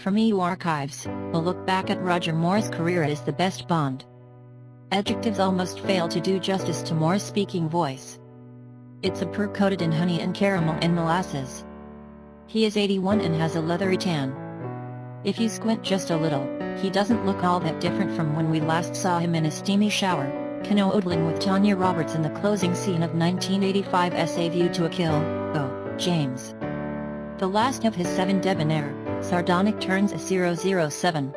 From EU Archives, a look back at Roger Moore's career as the best Bond. Adjectives almost fail to do justice to Moore's speaking voice. It's a purr coated in honey and caramel and molasses. He is 81 and has a leathery tan. If you squint just a little, he doesn't look all that different from when we last saw him in a steamy shower, canoodling with Tanya Roberts in the closing scene of 1985's A View to a Kill. Oh, James. The last of his 7 debonair, sardonic turns as 007.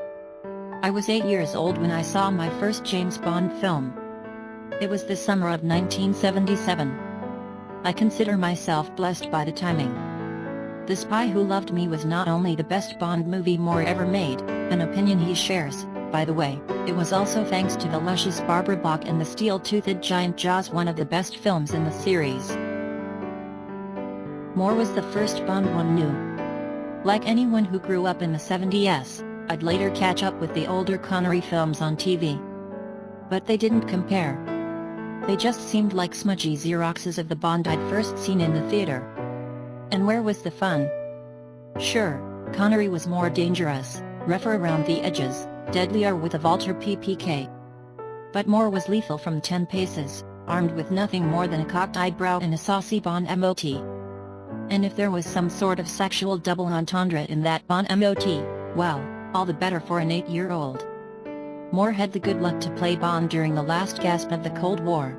I was 8 years old when I saw my first James Bond film. It was the summer of 1977. I consider myself blessed by the timing. The Spy Who Loved Me was not only the best Bond movie Moore ever made, an opinion he shares, by the way, it was also thanks to the luscious Barbara Bach and the steel-toothed giant Jaws, one of the best films in the series. Moore was the first Bond one knew. Like anyone who grew up in the 70s, I'd later catch up with the older Connery films on TV. But they didn't compare. They just seemed like smudgy Xeroxes of the Bond I'd first seen in the theater. And where was the fun? Sure, Connery was more dangerous, rougher around the edges, deadlier with a Walther PPK. But Moore was lethal from 10 paces, armed with nothing more than a cocked eyebrow and a saucy Bond MOT. And if there was some sort of sexual double entendre in that Bond MOT, well, all the better for an 8-year-old. Moore had the good luck to play Bond during the last gasp of the Cold War.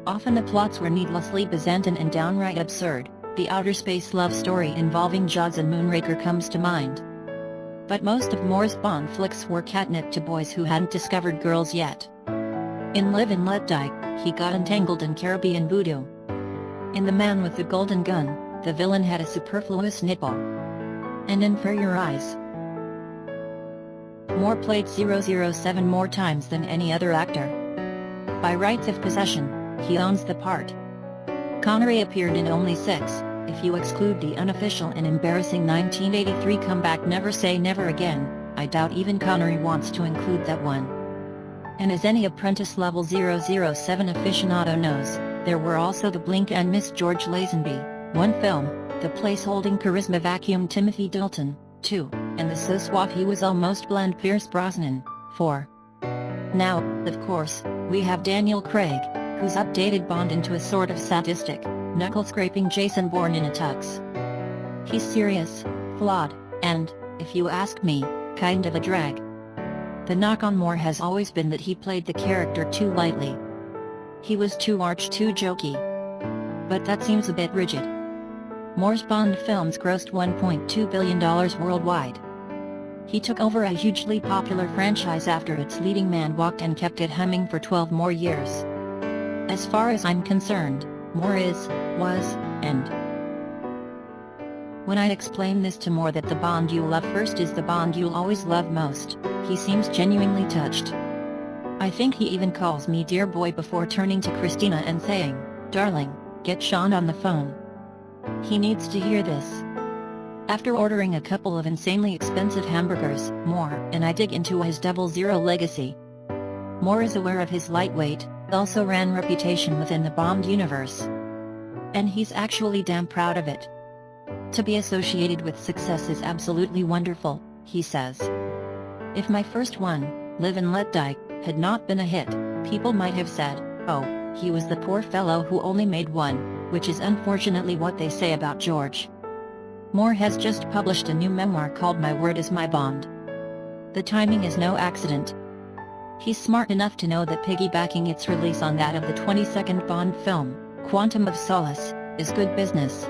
Often the plots were needlessly Byzantine and downright absurd. The outer space love story involving Jaws and Moonraker comes to mind. But most of Moore's Bond flicks were catnip to boys who hadn't discovered girls yet. In Live and Let Die, he got entangled in Caribbean voodoo. In The Man with the Golden Gun, the villain had a superfluous nipple. And in For Your Eyes, Moore played 007 more times than any other actor. By rights of possession, he owns the part. Connery appeared in only 6, if you exclude the unofficial and embarrassing 1983 comeback Never Say Never Again. I doubt even Connery wants to include that one. And as any apprentice-level 007 aficionado knows, there were also the Blink and Miss George Lazenby, 1 film, the place-holding charisma vacuum Timothy Dalton, 2, and the so suave he was almost blend Pierce Brosnan, 4. Now, of course, we have Daniel Craig, who's updated Bond into a sort of sadistic, knuckle-scraping Jason Bourne in a tux. He's serious, flawed, and, if you ask me, kind of a drag. The knock on Moore has always been that he played the character too lightly. He was too arch, too jokey. But that seems a bit rigid. Moore's Bond films grossed $1.2 billion worldwide. He took over a hugely popular franchise after its leading man walked and kept it humming for 12 more years. As far as I'm concerned, Moore is, was, and. When I explain this to Moore that the Bond you'll love first is the Bond you'll always love most, he seems genuinely touched. I think he even calls me dear boy before turning to Kristina and saying, "Darling, get Sean on the phone." He needs to hear this. After ordering a couple of insanely expensive hamburgers, Moore and I dig into his 00 legacy. Moore is aware of his lightweight, also ran reputation within the Bond universe. And he's actually damn proud of it. To be associated with success is absolutely wonderful, he says. If my first one, Live and Let Die, had not been a hit, people might have said, oh, he was the poor fellow who only made one, which is unfortunately what they say about George. Moore has just published a new memoir called My Word Is My Bond. The timing is no accident. He's smart enough to know that piggybacking its release on that of the 22nd Bond film, Quantum of Solace, is good business.